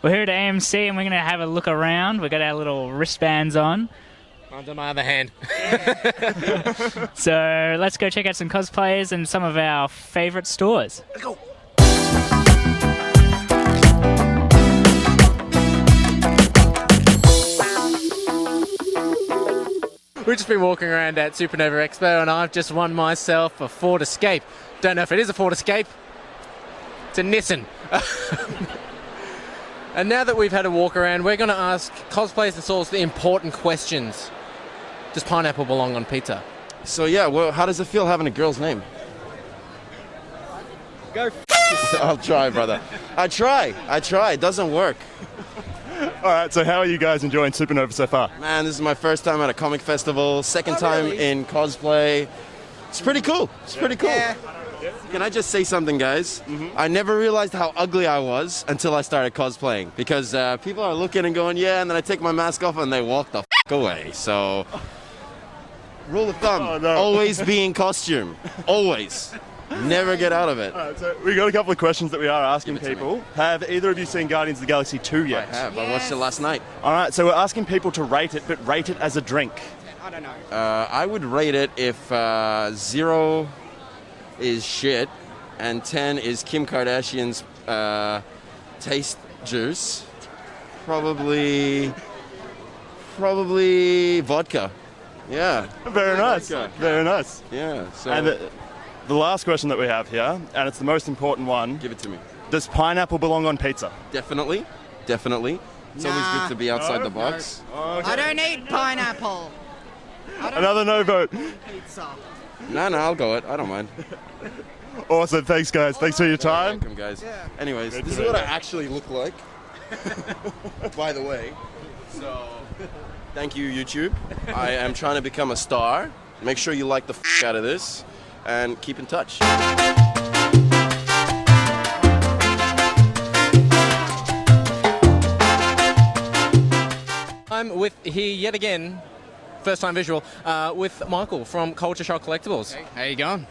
We're here at AMC and we're going to have a look around. We've got our little wristbands on. Under my other hand. So let's go check out some cosplayers and some of our favourite stores. Let's go. We've just been walking around at Supernova Expo and I've just won myself a Ford Escape. Don't know if it is a Ford Escape. It's a Nissan. And now that we've had a walk around, we're going to ask cosplayers and stores the important questions. Does pineapple belong on pizza? So yeah, well, how does it feel having a girl's name? Go. I'll try, brother. I try. It doesn't work. All right, so how are you guys enjoying Supernova so far? Man, this is my first time at a comic festival, second time in cosplay. It's pretty cool. Yeah. Can I just say something, guys? I never realized how ugly I was until I started cosplaying, because people are looking and going, yeah, and then I take my mask off and they walk the away. So, rule of thumb, always be in costume. Always. Never get out of it. All right, so we got a couple of questions that we are asking people. Have either of you seen Guardians of the Galaxy 2 yet? I have. I watched it last night. All right, so we're asking people to rate it, but rate it as a drink. I don't know. I would rate it if 0 is shit and 10 is Kim Kardashian's taste juice. Probably vodka. Yeah. Very nice. Vodka. Very nice. Yeah. So And the last question that we have here, and it's the most important one. give it to me. Does pineapple belong on pizza? Definitely. It's always good to be outside the box. I don't eat pineapple. Another no vote. Pizza. No, I'll go it. I don't mind. Awesome. Thanks, guys. Thanks for your time. Welcome, guys. Yeah. Anyways, Good this to is what I meet you. actually look like. By the way. So, thank you, YouTube. I am trying to become a star. Make sure you like the out of this and keep in touch. I'm here yet again, first time visual, with Michael from Shock Collectibles. Hey, how you going?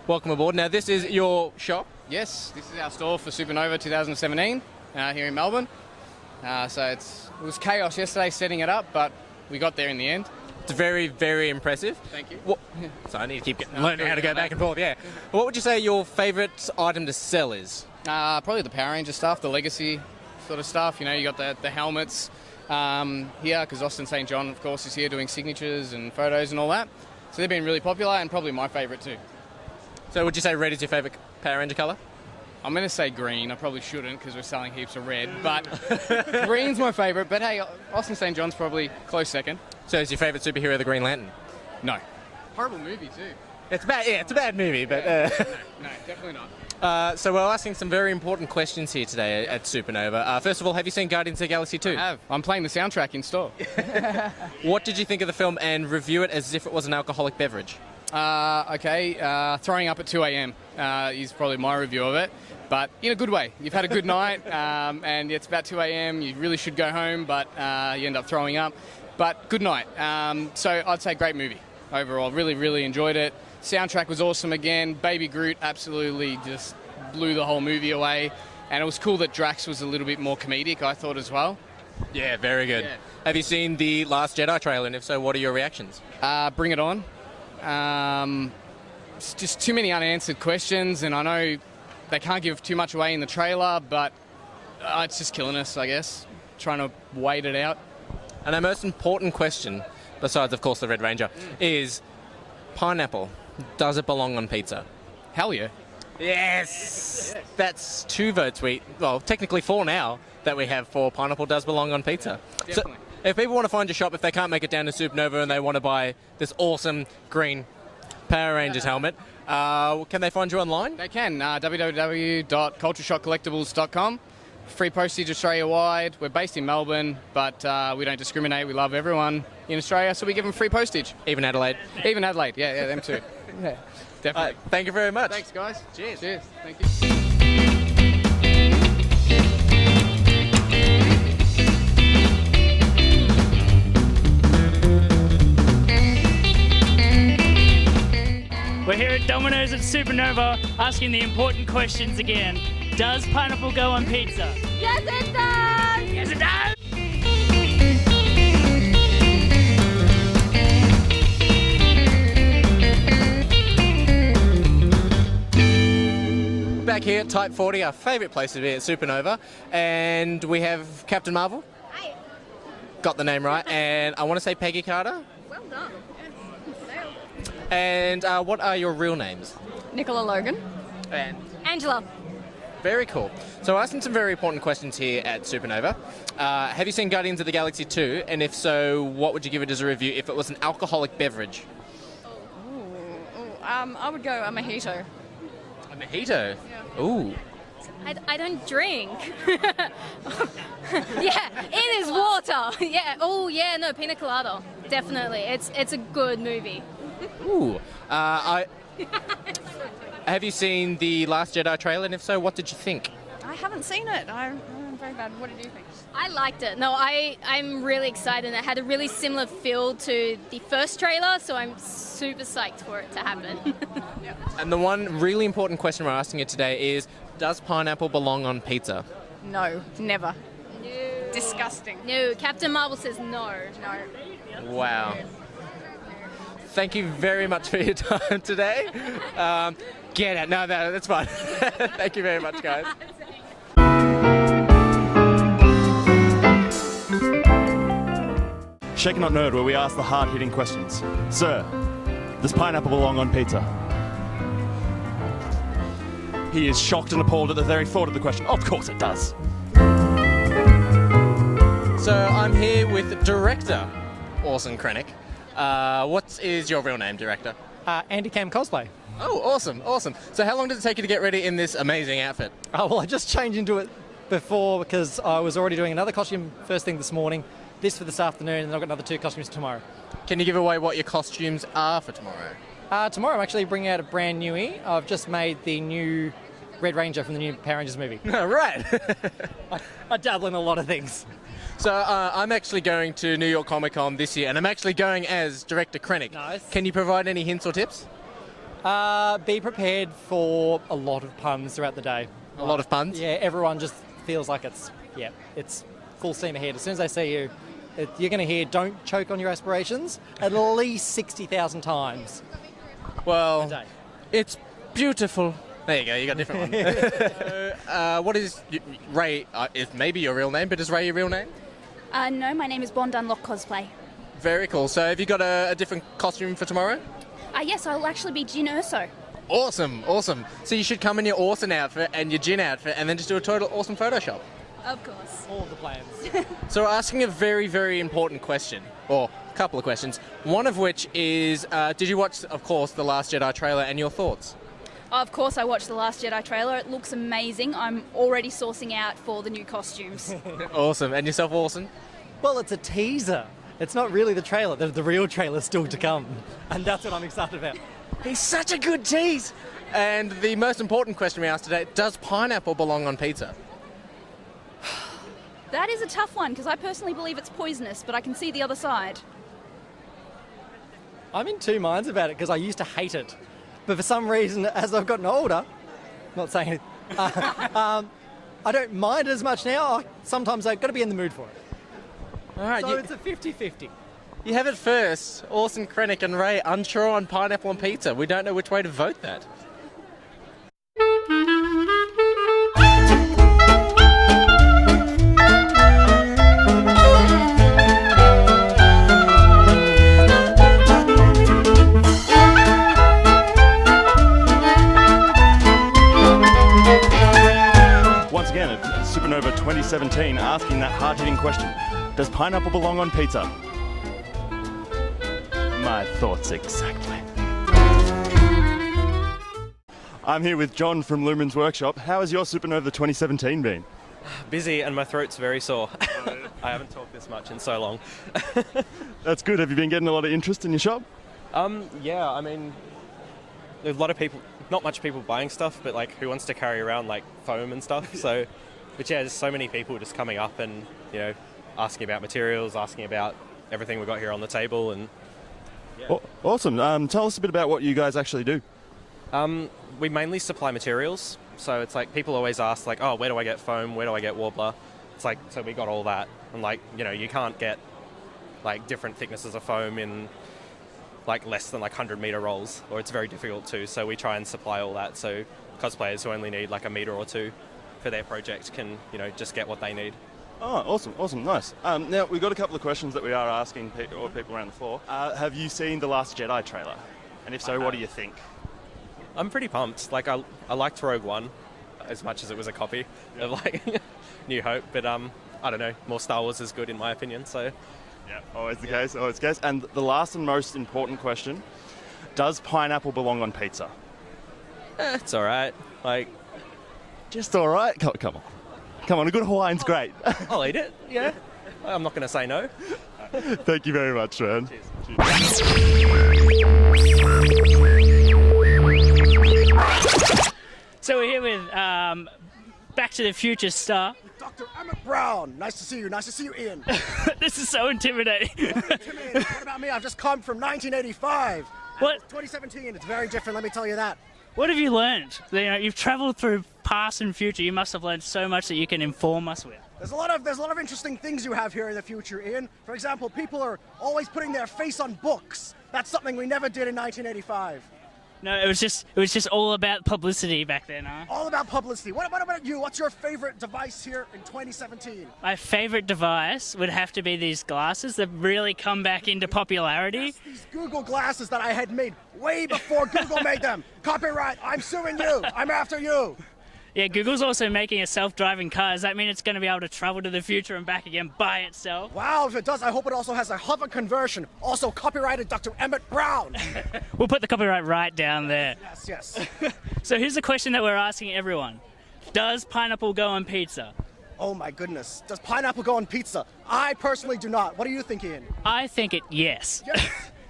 Welcome aboard. Now this is your shop. Yes, this is our store for Supernova 2017 here in Melbourne. So it was chaos yesterday setting it up, but we got there in the end. It's very, very impressive. Thank you. So I need to keep learning how to go back and forth, yeah. What would you say your favourite item to sell is? Probably the Power Ranger stuff, the legacy sort of stuff. You know, you got the helmets here, because Austin St. John, of course, is here doing signatures and photos and all that. So they've been really popular and probably my favourite too. So would you say red is your favourite Power Ranger colour? I'm going to say green. I probably shouldn't because we're selling heaps of red, but green's my favourite. But hey, Austin St. John's probably close second. So is your favourite superhero the Green Lantern? No. Horrible movie too. It's bad. Yeah, it's a bad movie, but. No, definitely not. So we're asking some very important questions here today at Supernova. First of all, have you seen Guardians of the Galaxy 2? I have. I'm playing the soundtrack in store. What did you think of the film, and review it as if it was an alcoholic beverage? Throwing up at 2 a.m. Is probably my review of it, but in a good way. You've had a good night, and it's about 2 a.m. You really should go home, but you end up throwing up. But good night. So I'd say great movie overall. Really, really enjoyed it. Soundtrack was awesome again. Baby Groot absolutely just blew the whole movie away. And it was cool that Drax was a little bit more comedic, I thought, as well. Yeah, very good. Yeah. Have you seen the Last Jedi trailer, and if so, what are your reactions? Bring it on. It's just too many unanswered questions, and I know they can't give too much away in the trailer, but it's just killing us, I guess, trying to wait it out. And our most important question, besides, of course, the Red Ranger, is pineapple. Does it belong on pizza? Hell yeah. Yes! That's 2 votes. Well, technically 4 now that we have for pineapple does belong on pizza. Definitely. So, if people want to find your shop, if they can't make it down to Supernova and they want to buy this awesome green Power Rangers helmet, can they find you online? They can. www.cultureshockcollectibles.com. Free postage Australia-wide. We're based in Melbourne, but we don't discriminate. We love everyone in Australia, so we give them free postage. Even Adelaide. Even Adelaide. Yeah, them too. Yeah, definitely. Thank you very much. Thanks, guys. Cheers. Cheers. Thank you. We're here at Domino's at Supernova asking the important questions again. Does pineapple go on pizza? Yes, it does! Yes, it does! Back here at Type 40, our favourite place to be at Supernova, and we have Captain Marvel. Hi. Got the name right, and I want to say Peggy Carter. Well done. And what are your real names? Nicola Logan. And Angela. very cool. So we're asking some very important questions here at Supernova. Have you seen Guardians of the Galaxy 2? And if so, what would you give it as a review if it was an alcoholic beverage? I would go a mojito. A mojito? Yeah. Ooh. I don't drink. Yeah, it is water. Yeah. Oh, yeah. No, pina colada. Definitely. It's a good movie. Ooh. Have you seen the Last Jedi trailer? And if so, what did you think? I haven't seen it. I'm very bad. What did you think? I liked it. No, I'm really excited. It had a really similar feel to the first trailer, so I'm super psyched for it to happen. And the one really important question we're asking you today is, does pineapple belong on pizza? No, never. No. Disgusting. No, Captain Marvel says no. No. Wow. Thank you very much for your time today. Get it. No, that's fine. Thank you very much, guys. Shake Not Nerd, where we ask the hard-hitting questions. Sir, does pineapple belong on pizza? He is shocked and appalled at the very thought of the question. Of course it does. So I'm here with director Orson Krennic. What is your real name, director? Andy Cam Cosplay. Oh, awesome, awesome. So how long did it take you to get ready in this amazing outfit? Oh, well, I just changed into it before because I was already doing another costume first thing this morning, this for this afternoon, and then I've got another 2 costumes tomorrow. Can you give away what your costumes are for tomorrow? Tomorrow I'm actually bringing out a brand newie. I've just made the new Red Ranger from the new Power Rangers movie. Right. I dabble in a lot of things. So I'm actually going to New York Comic Con this year, and I'm actually going as Director Krennic. Nice. Can you provide any hints or tips? Be prepared for a lot of puns throughout the day. A lot of puns? Yeah, everyone just feels like it's full steam ahead. As soon as they see you, you're going to hear "Don't choke on your aspirations" at least 60,000 times. Well, a day. It's beautiful. There you go, you got a different one. So, what is Ray? Is maybe your real name, but is Ray your real name? No, my name is Bond Dunlop Cosplay. Very cool. So have you got a different costume for tomorrow? Yes, I'll actually be Jin Urso. Awesome, awesome. So you should come in your Orson outfit and your Jin outfit and then just do a total awesome Photoshop. Of course. All of the plans. So we're asking a very, very important question, or a couple of questions. One of which is, did you watch, of course, the Last Jedi trailer and your thoughts? Of course, I watched the Last Jedi trailer. It looks amazing. I'm already sourcing out for the new costumes. Awesome. And yourself, Orson? Well, it's a teaser. It's not really the trailer. The real trailer's still to come. And that's what I'm excited about. He's such a good tease. And the most important question we asked today, does pineapple belong on pizza? That is a tough one, because I personally believe it's poisonous, but I can see the other side. I'm in 2 minds about it because I used to hate it. But for some reason, as I've gotten older, not saying it, I don't mind it as much now. Sometimes I've got to be in the mood for it. All right, So it's a 50-50. you have it first. Orson Krennic and Ray unsure on pineapple on pizza. We don't know which way to vote that. Once again, at Supernova 2017, asking that hard-hitting question. Does pineapple belong on pizza? My thoughts exactly. I'm here with John from Lumen's Workshop. How has your Supernova 2017 been? Busy, and my throat's very sore. I haven't talked this much in so long. That's good. Have you been getting a lot of interest in your shop? Yeah, I mean, there's a lot of people, not much people buying stuff, but like who wants to carry around like foam and stuff. So, but yeah, there's so many people just coming up and, you know, asking about materials, asking about everything we've got here on the table. And yeah. Awesome. Tell us a bit about what you guys actually do. We mainly supply materials. So it's like people always ask like, oh, where do I get foam? Where do I get Warbler? It's like, so we got all that, and like, you know, you can't get like different thicknesses of foam in like less than like 100-meter rolls, or it's very difficult to. So we try and supply all that, so cosplayers who only need like a meter or two for their project can, you know, just get what they need. Oh, awesome, nice. Now, we've got a couple of questions that we are asking people around the floor. Have you seen the Last Jedi trailer? And if so, what do you think? I'm pretty pumped. Like, I liked Rogue One as much as it was a copy of like New Hope, but I don't know, more Star Wars is good in my opinion, so... Yeah, always the case. And the last and most important question, does pineapple belong on pizza? It's all right. Like, just all right? Come on, a good Hawaiian's great. I'll eat it, yeah. I'm not going to say no. Thank you very much, man. Cheers. So we're here with Back to the Future star. Dr. Emmett Brown. Nice to see you. Nice to see you, Ian. This is so intimidating. What about me? I've just come from 1985. What? 2017. It's very different, let me tell you that. What have you learned? You know, you've travelled through past and future. You must have learned so much that you can inform us with. There's a lot of interesting things you have here in the future, Ian. For example, people are always putting their face on books. That's something we never did in 1985. No, it was just all about publicity back then, huh? All about publicity. What about you? What's your favorite device here in 2017? My favourite device would have to be these glasses that really come back into popularity. Yes, these Google glasses that I had made way before Google made them. Copyright. I'm suing you. I'm after you. Yeah, Google's also making a self-driving car. Does that mean it's going to be able to travel to the future and back again by itself? Wow, if it does, I hope it also has a hover conversion. Also copyrighted Dr. Emmett Brown. We'll put the copyright right down there. Yes. So here's the question that we're asking everyone. Does pineapple go on pizza? Oh my goodness. Does pineapple go on pizza? I personally do not. What do you think, Ian? I think yes.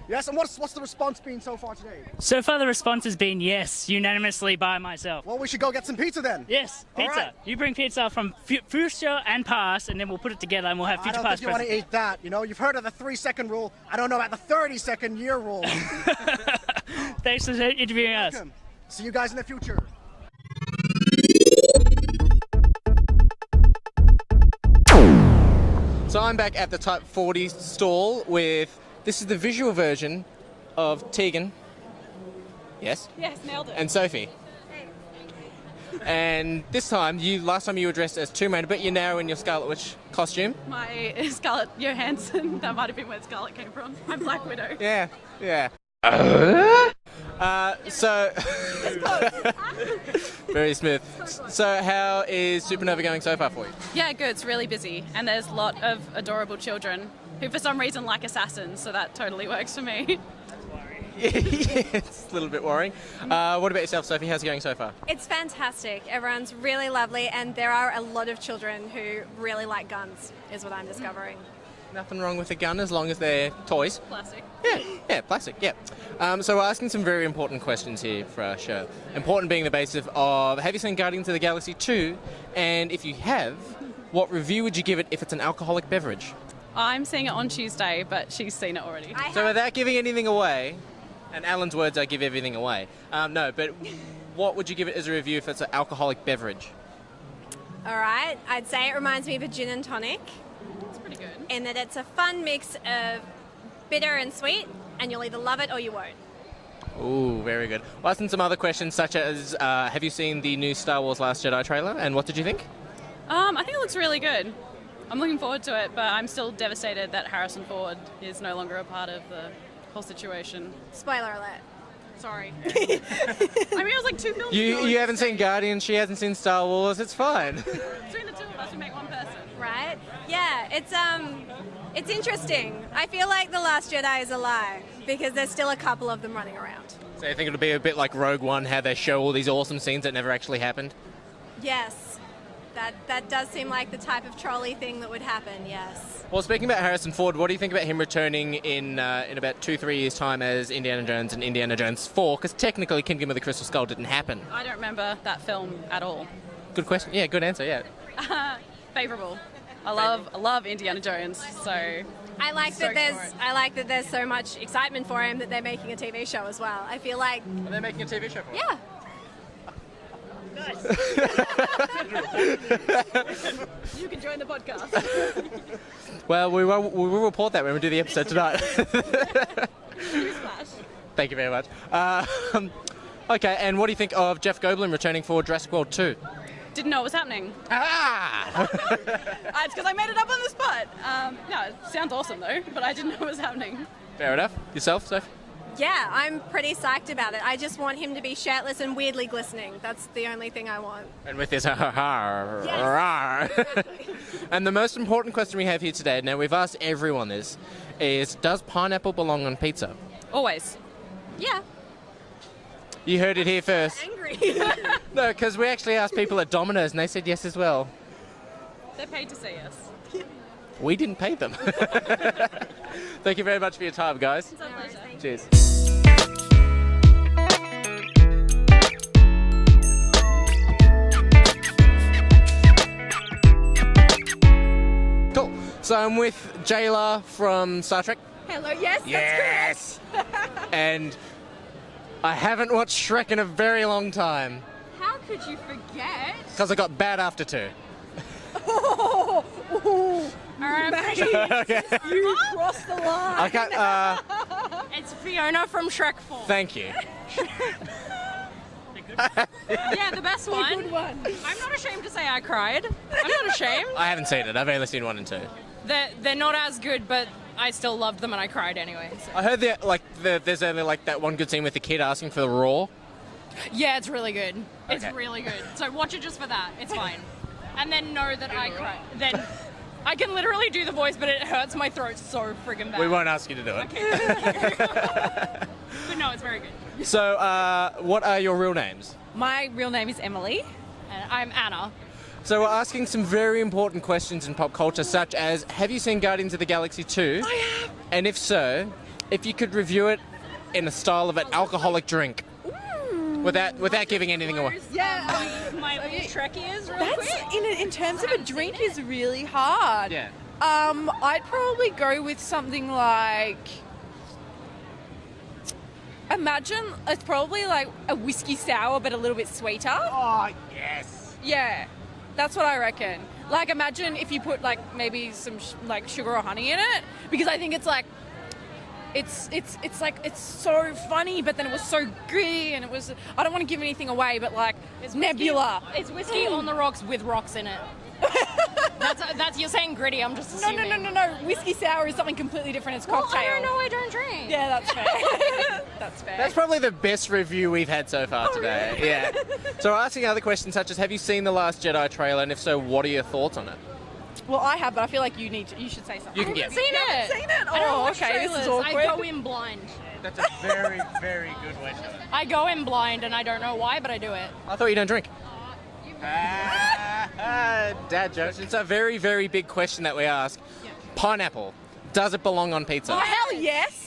Yes, and what's the response been so far today? So far the response has been yes, unanimously by myself. Well, we should go get some pizza then. Yes, pizza. Right. You bring pizza from future and past, and then we'll put it together and we'll have future, I don't past, think you want to eat that. You know, you've heard of the 3-second rule. I don't know about the 30-second year rule. Thanks for interviewing us. Welcome. See you guys in the future. So I'm back at the Type 40 stall with... This is the visual version of Tegan. Yes? Yes, nailed it. And Sophie. And this time, last time you were dressed as Tomb Raider, but you're now in your Scarlet Witch costume. My Scarlett Johansson, that might have been where Scarlett came from. I'm Black Widow. Yeah. So... Very smooth. So how is Supernova going so far for you? Yeah, good. It's really busy. And there's a lot of adorable children who for some reason like assassins, so that totally works for me. Yeah, it's a little bit worrying. What about yourself, Sophie? How's it going so far? It's fantastic. Everyone's really lovely, and there are a lot of children who really like guns, is what I'm discovering. Nothing wrong with a gun as long as they're toys. Plastic. Yeah, plastic, yeah. So we're asking some very important questions here for our show. Important being the basis of, have you seen Guardians of the Galaxy 2? And if you have, what review would you give it if it's an alcoholic beverage? I'm seeing it on Tuesday, but she's seen it already. So without giving anything away, and Alan's words are give everything away. No, but what would you give it as a review if it's an alcoholic beverage? All right, I'd say it reminds me of a gin and tonic. It's pretty good. In that it's a fun mix of bitter and sweet, and you'll either love it or you won't. Ooh, very good. We'll ask them some other questions, such as, have you seen the new Star Wars Last Jedi trailer, and what did you think? I think it looks really good. I'm looking forward to it, but I'm still devastated that Harrison Ford is no longer a part of the whole situation. Spoiler alert. Sorry. I mean, it was like 2 films ago. You haven't seen Guardians, she hasn't seen Star Wars, it's fine. Between the two of us, we make one person. Right? Yeah, it's interesting. I feel like The Last Jedi is a lie, because there's still a couple of them running around. So you think it'll be a bit like Rogue One, how they show all these awesome scenes that never actually happened? Yes. That does seem like the type of trolley thing that would happen, yes. Well, speaking about Harrison Ford, what do you think about him returning in about 2-3 years' time as Indiana Jones and Indiana Jones 4? Because technically Kingdom of the Crystal Skull didn't happen. I don't remember that film at all. Good question. Yeah, good answer, yeah. Favourable. I love Indiana Jones, so... I like that there's so much excitement for him that they're making a TV show as well. I feel like... Are they making a TV show for him? Yeah. Nice. You can join the podcast. Well, we will report that when we do the episode tonight. Newsflash. Thank you very much. Okay, and what do you think of Jeff Goldblum returning for Jurassic World 2? Didn't know it was happening. Ah! It's because I made it up on the spot. No, it sounds awesome though, but I didn't know it was happening. Fair enough. Yourself, Soph? Yeah, I'm pretty psyched about it. I just want him to be shirtless and weirdly glistening. That's the only thing I want. And with this And the most important question we have here today, now we've asked everyone this, is does pineapple belong on pizza? Always. Yeah. You heard it here first. Angry. No, because we actually asked people at Domino's and they said yes as well. They're paid to see us. We didn't pay them. Thank you very much for your time, guys. It's our pleasure. Cheers. Cool. So I'm with Jayla from Star Trek. Hello, yes, Yes! that's correct. And I haven't watched Shrek in a very long time. How could you forget? Because I got bad after 2. Alright, You crossed the line. I can't, It's Fiona from Shrek 4. thank you. Yeah, the best one. Good one. I'm not ashamed to say I cried. I'm not ashamed. I haven't seen it. I've only seen 1 and 2. They're not as good, but I still loved them and I cried anyway. So. I heard there's only like that one good scene with the kid asking for the raw. Yeah, it's really good. It's Okay. really good. So watch it just for that. It's fine. And then know that I cried. Then I can literally do the voice, but it hurts my throat so friggin' bad. We won't ask you to do it. Okay. But no, it's very good. So, what are your real names? My real name is Emily. And I'm Anna. So we're asking some very important questions in pop culture, such as, have you seen Guardians of the Galaxy 2? I have. And if so, if you could review it in the style of an alcoholic drink. Without giving anything away. Yeah. My little Trek ears real quick. That's in terms of a drink is really hard. Yeah. I'd probably go with something like. Imagine it's probably like a whiskey sour, but a little bit sweeter. Oh yes. Yeah, that's what I reckon. Like, imagine if you put like maybe some like sugar or honey in it, because I think it's like. It's like it's so funny, but then it was so gritty, and it was. I don't want to give anything away, but like it's nebula. It's whiskey on the rocks with rocks in it. That's you're saying gritty. I'm just assuming. No. Whiskey sour is something completely different. It's cocktail. I don't know. I don't drink. Yeah, that's fair. That's fair. That's probably the best review we've had so far today. Really? Yeah. So we're asking other questions such as, have you seen The Last Jedi trailer, and if so, what are your thoughts on it? Well, I have, but I feel like you should say something. You can I get. haven't seen it. Seen it? Oh, I don't watch okay. This is trailers. awkward. I go in blind. That's a very, very good way to. I go in blind, and I don't know why, but I do it. I thought you don't drink. Dad jokes. It's a very, very big question that we ask. Pineapple. Does it belong on pizza? Oh, hell yes.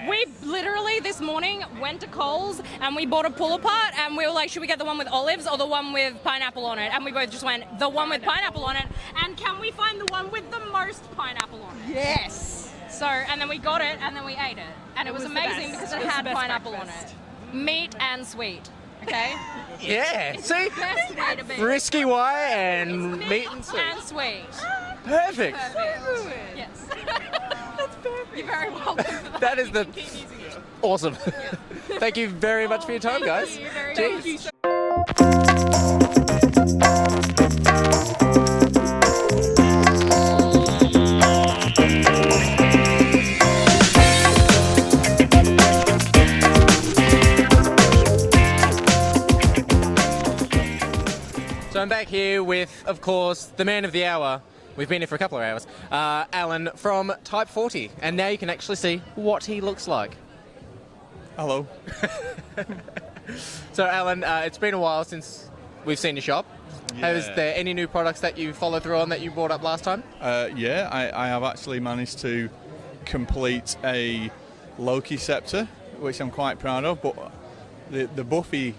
We literally this morning went to Coles and we bought a pull apart and we were like, should we get the one with olives or the one with pineapple on it? And we both just went, the one with pineapple on it. And can we find the one with the most pineapple on it? Yes. So, and then we got it and then we ate it. And it was the amazing best. because It it was had the best pineapple breakfast. on it. Meat and sweet. Okay? Yeah. See? Best way to be. Frisky white and meat and sweet. And sweet. Perfect. Yes. That's perfect. You're very welcome for that. That is the Keep using it. awesome. Thank you very much for your time, guys. Thank you very Cheers. much. So I'm back here with, of course, the man of the hour. We've been here for a couple of hours. Alan from Type 40. And now you can actually see what he looks like. Hello. So, Alan, it's been a while since we've seen your shop. Yeah. Is there any new products that you follow through on that you brought up last time? Yeah, I have actually managed to complete a Loki scepter, which I'm quite proud of, but the Buffy,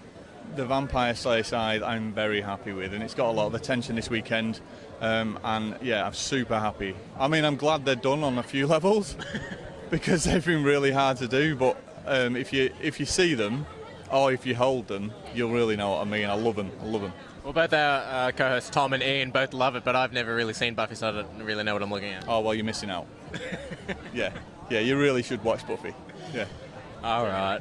the Vampire Slayer side, I'm very happy with, and it's got a lot of attention this weekend, and yeah, I'm super happy. I mean, I'm glad they're done on a few levels, because they've been really hard to do, but if you see them, or if you hold them, you'll really know what I mean. I love them. Well, both our co-hosts Tom and Ian both love it, but I've never really seen Buffy, so I don't really know what I'm looking at. Oh, well, you're missing out. Yeah, you really should watch Buffy. Yeah. All right.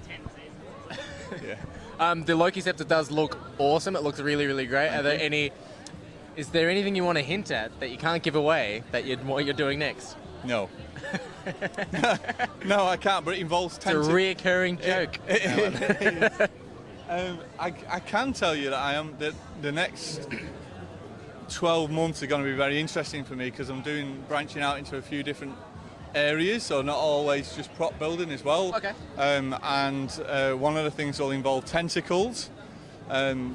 Yeah. The Loki scepter does look awesome. It looks really, really great. Is there anything you want to hint at that you can't give away what you're doing next? No. No, I can't, but it involves It's a reoccurring joke. I can tell you that the next 12 months are going to be very interesting for me because I'm branching out into a few different areas, so not always just prop building as well. Okay. And one of the things will involve tentacles,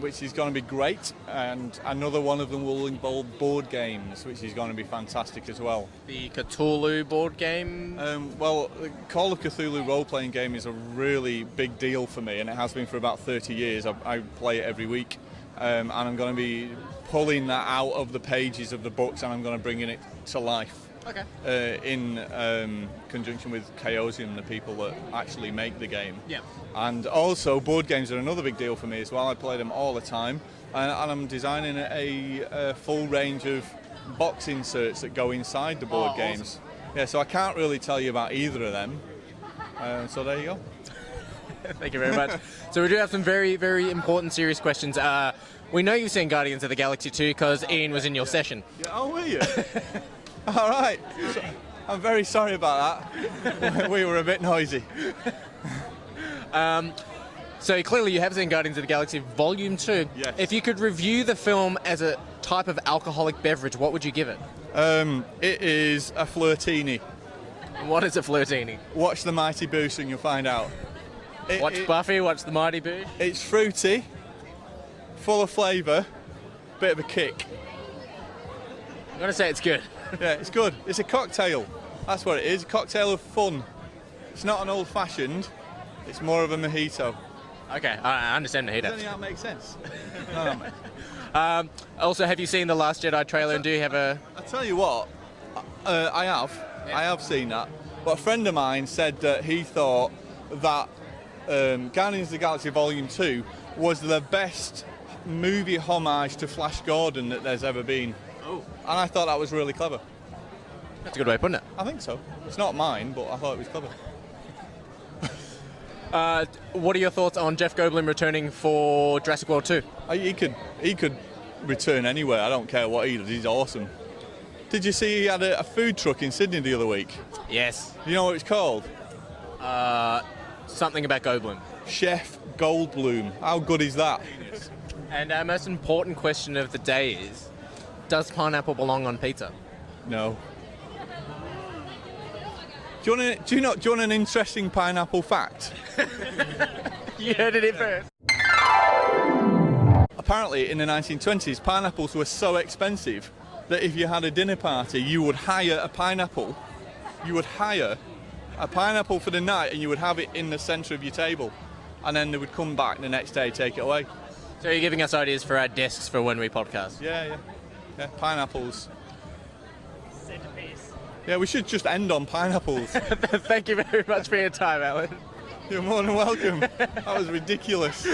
which is going to be great, and another one of them will involve board games, which is going to be fantastic as well. The Cthulhu board game? Well, the Call of Cthulhu role-playing game is a really big deal for me, and it has been for about 30 years. I play it every week, and I'm going to be pulling that out of the pages of the books, and I'm going to bring it to life. Okay. In conjunction with Chaosium, the people that actually make the game. Yeah. And also, board games are another big deal for me as well. I play them all the time, and I'm designing a full range of box inserts that go inside the board games. Awesome. Yeah, so I can't really tell you about either of them. So there you go. Thank you very much. So we do have some very, very important, serious questions. We know you've seen Guardians of the Galaxy 2 because Ian was in your session. Yeah, oh, were you? All right. I'm very sorry about that. We were a bit noisy. So clearly you have seen Guardians of the Galaxy Volume 2. Yes. If you could review the film as a type of alcoholic beverage, what would you give it? It is a flirtini. What is a flirtini? Watch The Mighty Boosh and you'll find out. Watch Buffy, watch The Mighty Boosh. It's fruity, full of flavour, bit of a kick. I'm going to say it's good. Yeah, it's good. It's a cocktail. That's what it is, a cocktail of fun. It's not an old-fashioned, it's more of a mojito. Okay, I understand mojito. Doesn't that make sense? No, mate. Also, have you seen the Last Jedi trailer, and do you have a... I tell you what, I have seen that. But a friend of mine said that he thought that Guardians of the Galaxy Volume 2 was the best movie homage to Flash Gordon that there's ever been. Oh. And I thought that was really clever. That's a good way of putting it. I think so. It's not mine, but I thought it was clever. What are your thoughts on Jeff Goldblum returning for Jurassic World 2? He could return anywhere. I don't care what he does. He's awesome. Did you see he had a food truck in Sydney the other week? Yes. You know what it's called? Something about Goldblum. Chef Goldblum. How good is that? And our most important question of the day is, does pineapple belong on pizza? No. Do you want an interesting pineapple fact? You heard it here first. Apparently, in the 1920s, pineapples were so expensive that if you had a dinner party, you would hire a pineapple. You would hire a pineapple for the night, and you would have it in the centre of your table, and then they would come back the next day, take it away. So you're giving us ideas for our desks for when we podcast? Yeah, pineapples. Centerpiece. Yeah, we should just end on pineapples. Thank you very much for your time, Alan. You're more than welcome. That was ridiculous.